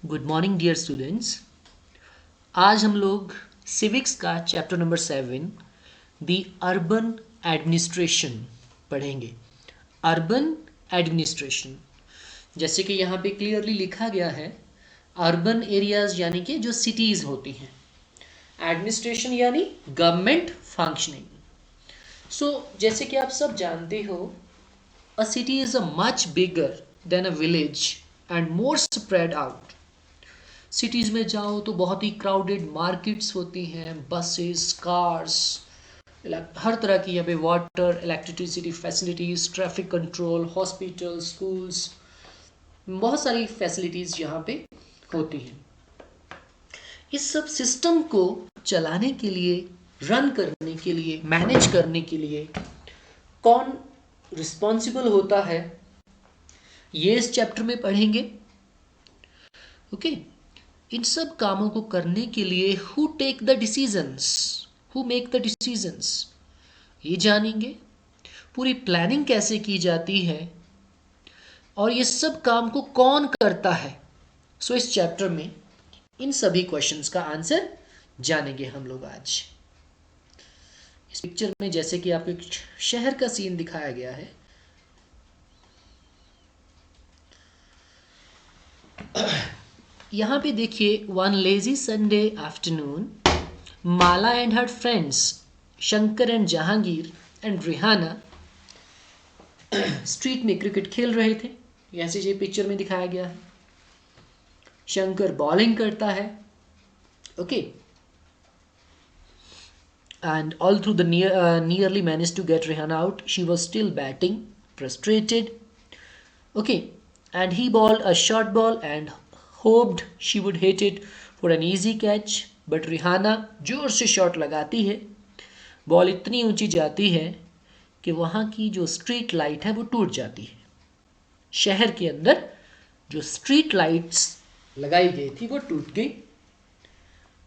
Good morning dear students. आज हम लोग सिविक्स का चैप्टर नंबर 7 दी अर्बन एडमिनिस्ट्रेशन पढ़ेंगे। अर्बन एडमिनिस्ट्रेशन, जैसे कि यहाँ पे क्लियरली लिखा गया है, अर्बन एरियाज यानी कि जो सिटीज़ होती हैं, एडमिनिस्ट्रेशन यानी गवर्नमेंट फंक्शनिंग। सो जैसे कि आप सब जानते हो, अ city is a much bigger than a village and more spread out. Cities में जाओ तो बहुत ही क्राउडेड मार्केट्स होती हैं, बसेस, कार्स, हर तरह की यहाँ पे water, electricity facilities, traffic control, hospital, schools, बहुत सारी फैसिलिटीज़ यहाँ पे होती हैं। इस सब सिस्टम को चलाने के लिए, रन करने के लिए, मैनेज करने के लिए कौन रिस्पॉन्सिबल होता है, ये इस चैप्टर में पढ़ेंगे। ओके इन सब कामों को करने के लिए who take the decisions, who make the decisions, ये जानेंगे। पूरी प्लानिंग कैसे की जाती है और ये सब काम को कौन करता है। सो इस चैप्टर में इन सभी क्वेश्चंस का आंसर जानेंगे हम लोग आज। इस पिक्चर में जैसे कि आपको एक शहर का सीन दिखाया गया है, यहाँ पे देखिए, one lazy Sunday afternoon Mala and her friends Shankar and Jahangir and Rihana street में क्रिकेट खेल रहे थे। ऐसे ये पिक्चर में दिखाया गया है। शंकर बॉलिंग करता है, okay, and all through the nearly managed to get Rihanna out. She was still batting, frustrated. Okay, and he bowled a short ball and hoped she would hit it for an easy catch. But Rihanna जोर से shot लगाती है, ball इतनी ऊंची जाती है कि वहाँ की जो स्ट्रीट लाइट है वो टूट जाती है। शहर के अंदर जो स्ट्रीट लाइट्स लगाई गई थी वो टूट गई।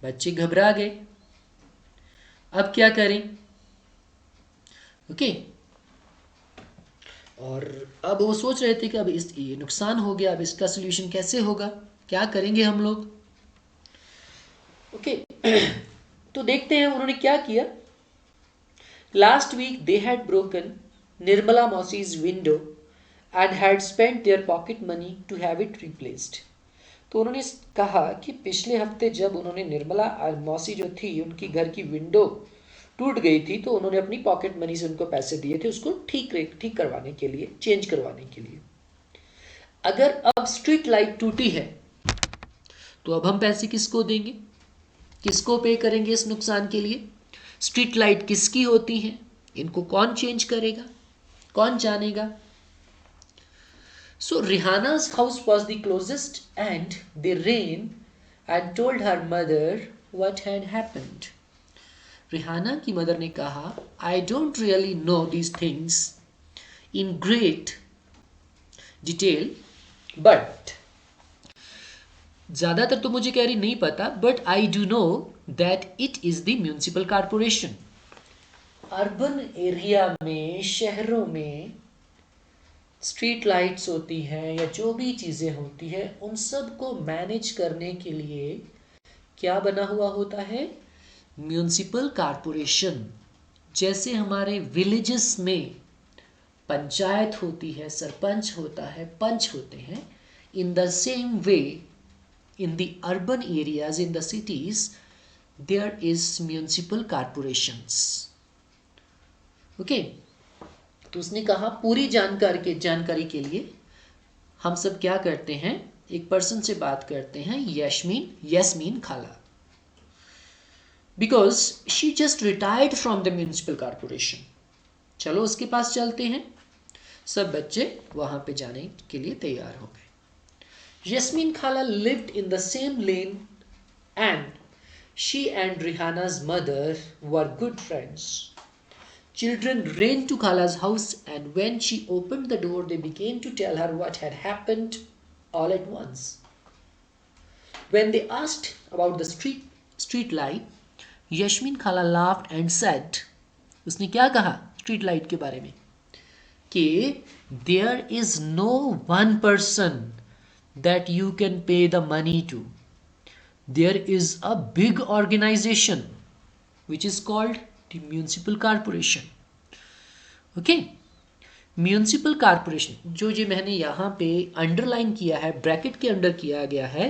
बच्चे घबरा गए, अब क्या करें। ओके और अब वो सोच रहे थे कि अब ये नुकसान हो गया, अब इसका सोल्यूशन कैसे होगा, क्या करेंगे हम लोग। ओके तो देखते हैं उन्होंने क्या किया। Last week they had broken Nirmala मौसीज window and had spent their pocket money to have it replaced. तो उन्होंने कहा कि पिछले हफ्ते जब उन्होंने निर्मला मौसी जो थी, उनकी घर की विंडो टूट गई थी, तो उन्होंने अपनी पॉकेट मनी से उनको पैसे दिए थे उसको ठीक करवाने के लिए, चेंज करवाने के लिए। अगर अब स्ट्रीट लाइट टूटी है तो अब हम पैसे किसको देंगे, किसको पे करेंगे इस नुकसान के लिए। स्ट्रीट लाइट किसकी होती हैं, इनको कौन चेंज करेगा, कौन जानेगा। So Rihanna's house was the closest and they ran and told her mother what had happened. Rihana की मदर ने कहा, I don't really know these things in great detail, but ज़्यादातर तो मुझे कह रही नहीं पता, but I do know that it is the municipal corporation. Urban area में, शहरों में स्ट्रीट लाइट्स होती हैं या जो भी चीज़ें होती हैं, उन सब को मैनेज करने के लिए क्या बना हुआ होता है, म्यूनिसिपल कॉरपोरेशन। जैसे हमारे विलेजेस में पंचायत होती है, सरपंच होता है, पंच होते हैं, in the same way in the urban areas, in the cities, there is municipal corporations. Okay तो उसने कहा पूरी जानकारी के लिए हम सब क्या करते हैं, एक पर्सन से बात करते हैं, यस्मीन खाला, because she just retired from the municipal corporation. चलो उसके पास चलते हैं। सब बच्चे वहां पे जाने के लिए तैयार हो गए। यस्मीन खाला lived in the same lane and she and Rihana's mother were good friends. Children ran to Khala's house, and when she opened the door, they began to tell her what had happened all at once. When they asked about the street light, Yasmin Khala laughed and said, उसने क्या कहा street light के बारे में, कि there is no one person that you can pay the money to. There is a big organization which is called the municipal corporation. Okay, municipal corporation जो ये मैंने यहाँ पे अंडरलाइन किया है, ब्रैकेट के अंडर किया गया है,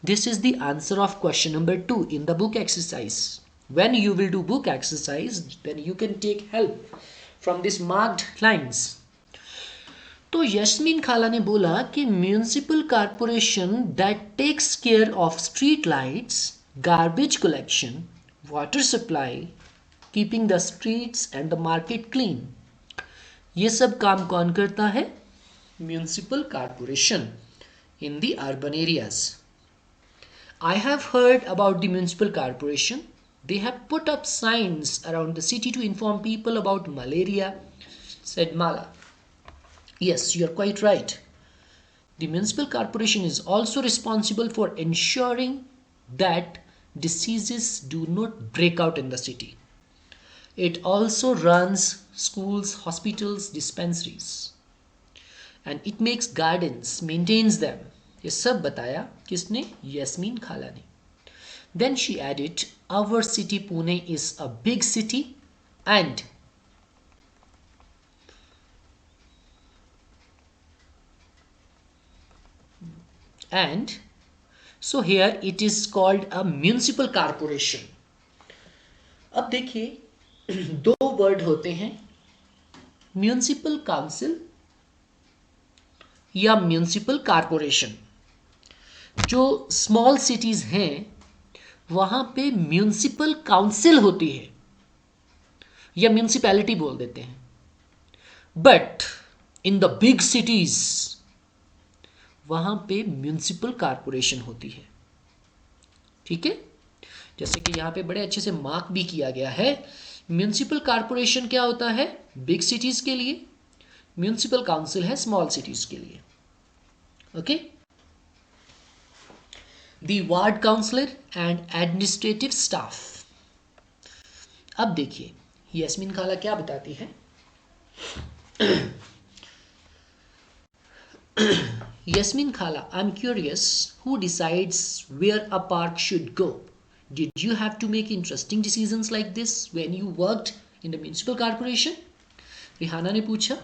this is the answer of question number 2 in the book exercise. When you will do book exercise then you can take help from this marked lines. तो यस्मीन खाला ने बोला कि municipal corporation that takes care of street lights, garbage collection, water supply, keeping the streets and the market clean. ये सब काम कौन करता है? Municipal corporation in the urban areas. I have heard about the municipal corporation. They have put up signs around the city to inform people about malaria, said Mala. Yes, you are quite right. The municipal corporation is also responsible for ensuring that diseases do not break out in the city. It also runs schools, hospitals, dispensaries. And it makes gardens, maintains them. ये सब बताया किसने? यस्मीन खाला ने. Then she added, our city Pune is a big city and so here it is called a municipal corporation. अब देखिए दो word होते हैं, म्यूनिसिपल काउंसिल या म्यूनिसिपल कॉरपोरेशन. जो स्मॉल सिटीज हैं वहां पे म्यूनिसिपल काउंसिल होती है या म्यूनिसिपैलिटी बोल देते हैं. But in the big cities वहां पे म्यूनिसिपल कॉरपोरेशन होती है. ठीक है, जैसे कि यहां पे बड़े अच्छे से मार्क भी किया गया है. म्यूनिसिपल कॉरपोरेशन क्या होता है? बिग सिटीज के लिए. म्यूनिसिपल काउंसिल है स्मॉल सिटीज के लिए. Okay, the ward councillor and administrative staff. अब देखिए यस्मीन खाला क्या बताती है. Yasmin Khala, I'm curious, who decides where a park should go? Did you have to make interesting decisions like this when you worked in the municipal corporation? Rihanna ने पूछा.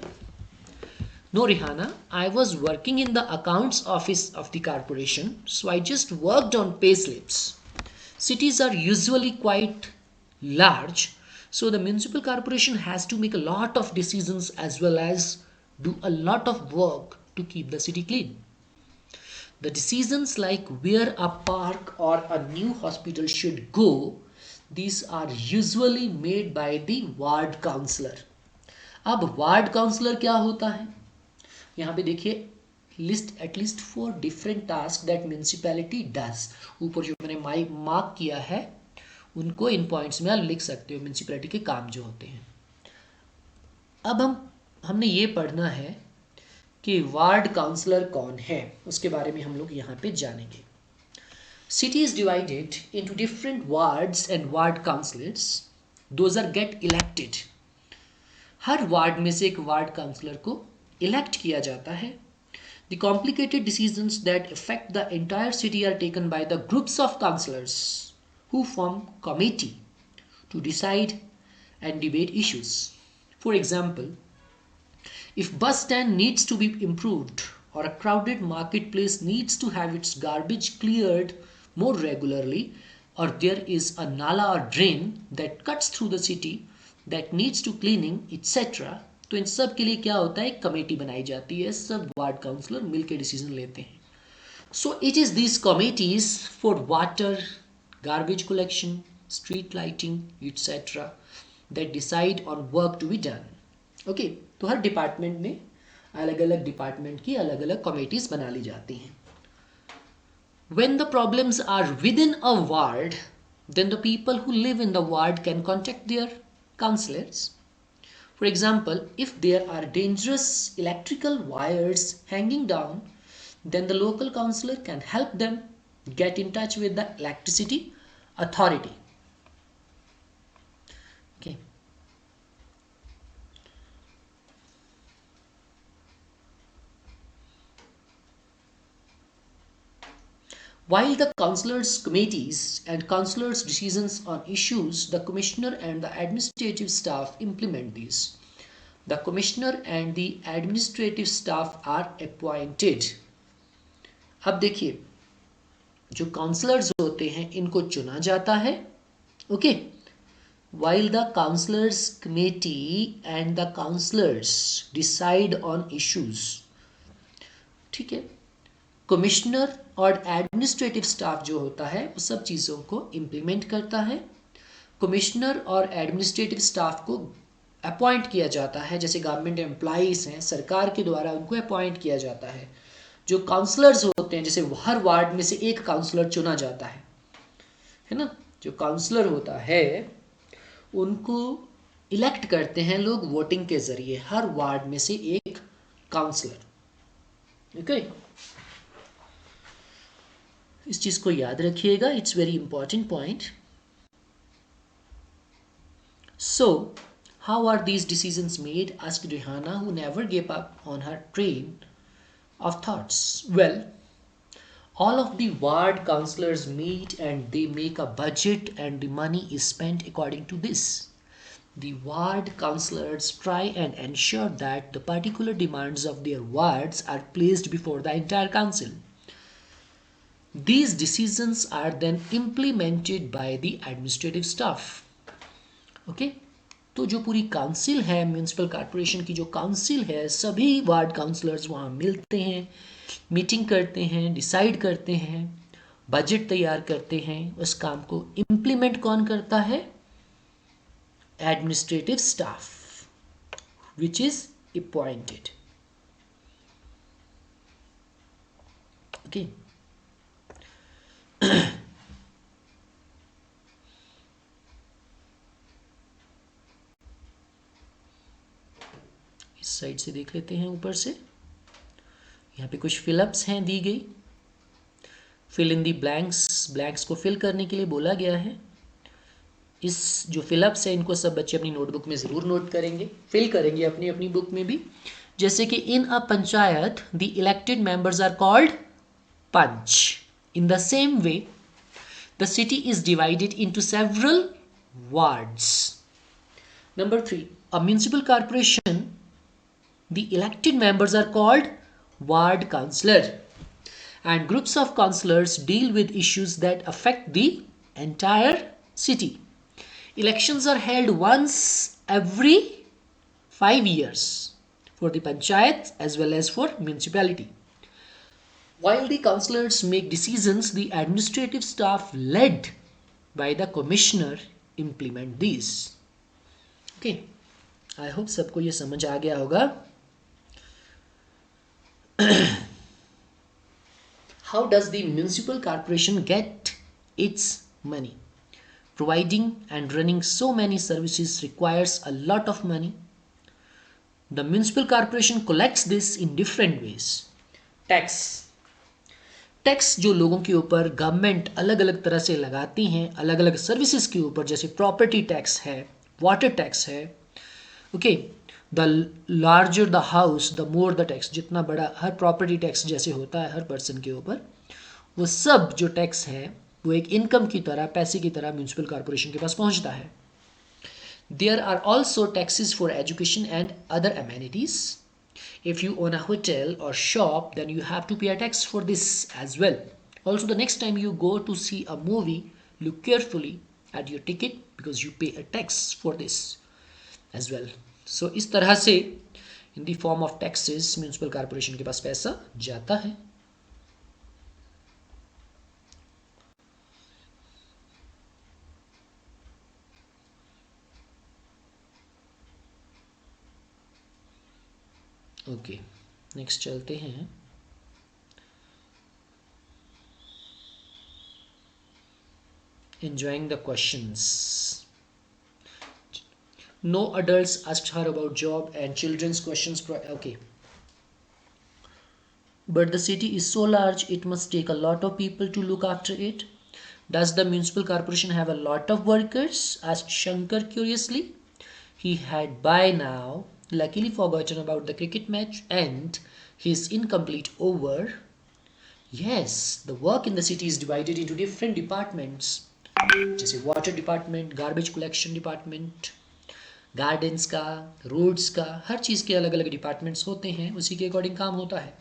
No, Rihanna, I was working in the accounts office of the corporation, so I just worked on payslips. Cities are usually quite large, so the municipal corporation has to make a lot of decisions as well as do a lot of work to keep the city clean. The decisions like where a park or a new hospital should go, these are usually made by the ward councillor. अब ward councillor क्या होता है? यहाँ पे देखिए list at least 4 different task that municipality does. ऊपर जो मैंने मार्क किया है उनको इन पॉइंट्स में आप लिख सकते हो, म्यूनिसिपैलिटी के काम जो होते हैं. अब हमने ये पढ़ना है कि वार्ड काउंसलर कौन है, उसके बारे में हम लोग यहाँ पे जानेंगे. City is divided into different wards and ward councillors. Those are get elected. Her ward में से एक वार्ड काउंसलर को इलेक्ट किया जाता है. The complicated decisions that affect the entire city are taken by the groups of councillors who form committee to decide and debate issues. For example, if bus stand needs to be improved or a crowded marketplace needs to have its garbage cleared more regularly, or there is a nala or drain that cuts through the city that needs to cleaning etc., तो इन सब के लिए क्या होता है? एक committee बनाई जाती है, सब वार्ड काउंसलर मिलकर डिसीजन लेते हैं. So it is this committees for water, garbage collection, street lighting etc. that decide on work to be done. Okay, तो हर डिपार्टमेंट में अलग अलग डिपार्टमेंट की अलग अलग कमिटीज बना ली जाती हैं. When the problems are within a ward, then the people who live in the ward can contact their councillors. For example, if there are dangerous electrical wires hanging down, then the local councillor can help them get in touch with the electricity authority. Okay. While the councillors' committees and councillors' decisions on issues, the commissioner and the administrative staff implement these. The commissioner and the administrative staff are appointed. अब देखिए, जो counsellors होते हैं इनको चुना जाता है, okay, while the councillors committee and the councillors decide on issues, ठीक है, कमिश्नर और एडमिनिस्ट्रेटिव स्टाफ जो होता है वो सब चीज़ों को इम्प्लीमेंट करता है। कमिश्नर और एडमिनिस्ट्रेटिव स्टाफ को अपॉइंट किया जाता है, जैसे गवर्नमेंट एम्प्लॉइज़ हैं, सरकार के द्वारा उनको अपॉइंट किया जाता है। जो काउंसलर्स होते हैं, जैसे हर वार्ड में से एक काउंसलर चुना जाता है ना, जो काउंसलर होता है उनको इलेक्ट करते हैं लोग वोटिंग के ज़रिए, हर वार्ड में से एक काउंसलर, ओके। इस चीज़ को याद रखिएगा, it's very important point. So how are these decisions made, asked Rihana who never give up on her train of thoughts? Well, all of the ward councillors meet and they make a budget and the money is spent according to this. The ward councillors try and ensure that the particular demands of their wards are placed before the entire council. These decisions are then implemented by the administrative staff. Okay? तो जो पूरी council है, municipal corporation की जो council है, सभी ward counsellors वहाँ मिलते हैं, मीटिंग करते हैं, डिसाइड करते हैं, बजट तैयार करते हैं। उस काम को इम्प्लीमेंट कौन करता है? Administrative staff which is appointed, okay. Side से देख लेते हैं, ऊपर से यहाँ पे कुछ फिलअप्स हैं दी गई। Fill in the blanks, blanks को फिल करने के लिए बोला गया है। इस जो फिलअप्स है इनको सब बच्चे अपनी नोटबुक में ज़रूर नोट करेंगे, फिल करेंगे अपनी अपनी बुक में भी। जैसे कि in a panchayat the elected members are called panch. In the same way the city is divided into several wards. Number 3, a municipal corporation, the elected members are called ward councillor, and groups of councillors deal with issues that affect the entire city. Elections are held once every 5 years for the panchayat as well as for municipality. While the councillors make decisions, the administrative staff led by the commissioner implement these. Okay, I hope सबको ये समझ आ गया होगा। How does the municipal corporation get its money? Providing and running so many services requires a lot of money. The municipal corporation collects this in different ways. Tax. Tax जो लोगों के ऊपर government अलग अलग तरह से लगाती हैं, अलग अलग सर्विसेज के ऊपर, जैसे प्रॉपर्टी टैक्स है, वाटर टैक्स है, okay. The larger the house the more the tax, जितना बड़ा, हर प्रॉपर्टी टैक्स जैसे होता है हर पर्सन के ऊपर, वो सब जो टैक्स है वो एक इनकम की तरह, पैसे की तरह म्यूनसिपल कॉर्पोरेशन के पास पहुंचता है। There are also taxes for education and other amenities. If you own a hotel or shop, then you have to pay a tax for this as well. Also, the next time you go to see a movie, look carefully at your ticket because you pay a tax for this as well. So इस तरह से in the form of taxes municipal corporation के पास पैसा जाता है। Okay, next चलते हैं। Enjoying the questions. No adults asked her about job and children's questions. Okay. But the city is so large, it must take a lot of people to look after it. Does the municipal corporation have a lot of workers? Asked Shankar curiously. He had by now luckily forgotten about the cricket match and his incomplete over. Yes, the work in the city is divided into different departments, जैसे water department, garbage collection department, gardens का, roads का, हर चीज़ के अलग अलग departments होते हैं, उसी के अकॉर्डिंग काम होता है.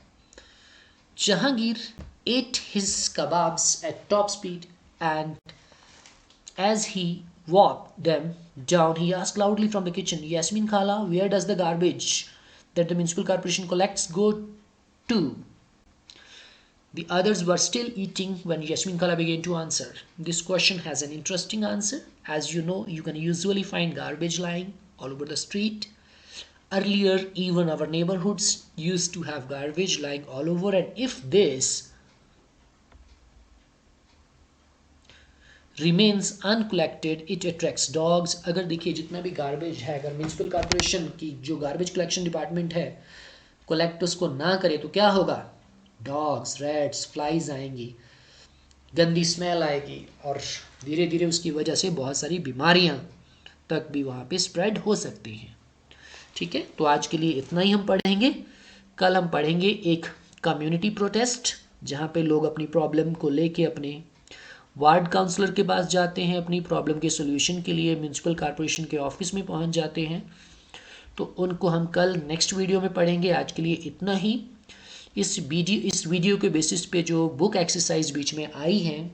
Jahangir ate his kebabs at top speed, and as he walked them down, he asked loudly from the kitchen, Yasmin Khala, where does the garbage that the municipal corporation collects go to? The others were still eating when Yasmin Khala began to answer. This question has an interesting answer. As you know, you can usually find garbage lying all over the street. Earlier, even our neighborhoods used to have garbage lying all over, and if this remains uncollected, it attracts dogs. अगर देखिए जितना भी garbage है, अगर municipal corporation की जो garbage collection department है collect उसको ना करे तो क्या होगा? डॉग्स, रैट्स, फ्लाइज आएंगी, गंदी स्मेल आएगी, और धीरे धीरे उसकी वजह से बहुत सारी बीमारियां तक भी वहाँ पे स्प्रेड हो सकती हैं. ठीक है, तो आज के लिए इतना ही हम पढ़ेंगे. कल हम पढ़ेंगे एक कम्युनिटी प्रोटेस्ट, जहाँ पे लोग अपनी प्रॉब्लम को लेके अपने वार्ड काउंसलर के पास जाते हैं, अपनी प्रॉब्लम के सोल्यूशन के लिए म्यूनसिपल कॉर्पोरेशन के ऑफिस में पहुंच जाते हैं. तो उनको हम कल नेक्स्ट वीडियो में पढ़ेंगे. आज के लिए इतना ही. इस वीडियो के बेसिस पे जो बुक एक्सरसाइज बीच में आई हैं,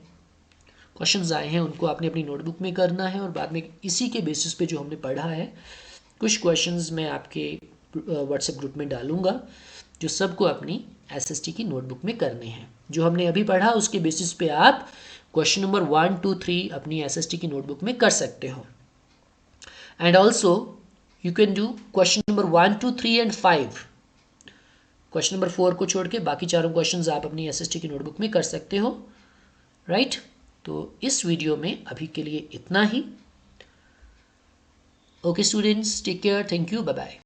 क्वेश्चंस आए हैं, उनको आपने अपनी नोटबुक में करना है, और बाद में इसी के बेसिस पे जो हमने पढ़ा है कुछ क्वेश्चंस मैं आपके व्हाट्सएप ग्रुप में डालूंगा, जो सबको अपनी एसएसटी की नोटबुक में करने हैं. जो हमने अभी पढ़ा उसके बेसिस पे आप क्वेश्चन नंबर 1, 2, 3 अपनी एसएसटी की नोटबुक में कर सकते हो. And also you can do question number 1, 2, 3 and 5. Question number 4 को छोड़ के बाकी चारों क्वेश्चंस आप अपनी एसएसटी की नोटबुक में कर सकते हो. राइट? तो इस वीडियो में अभी के लिए इतना ही. Okay students, take care, thank you, bye bye.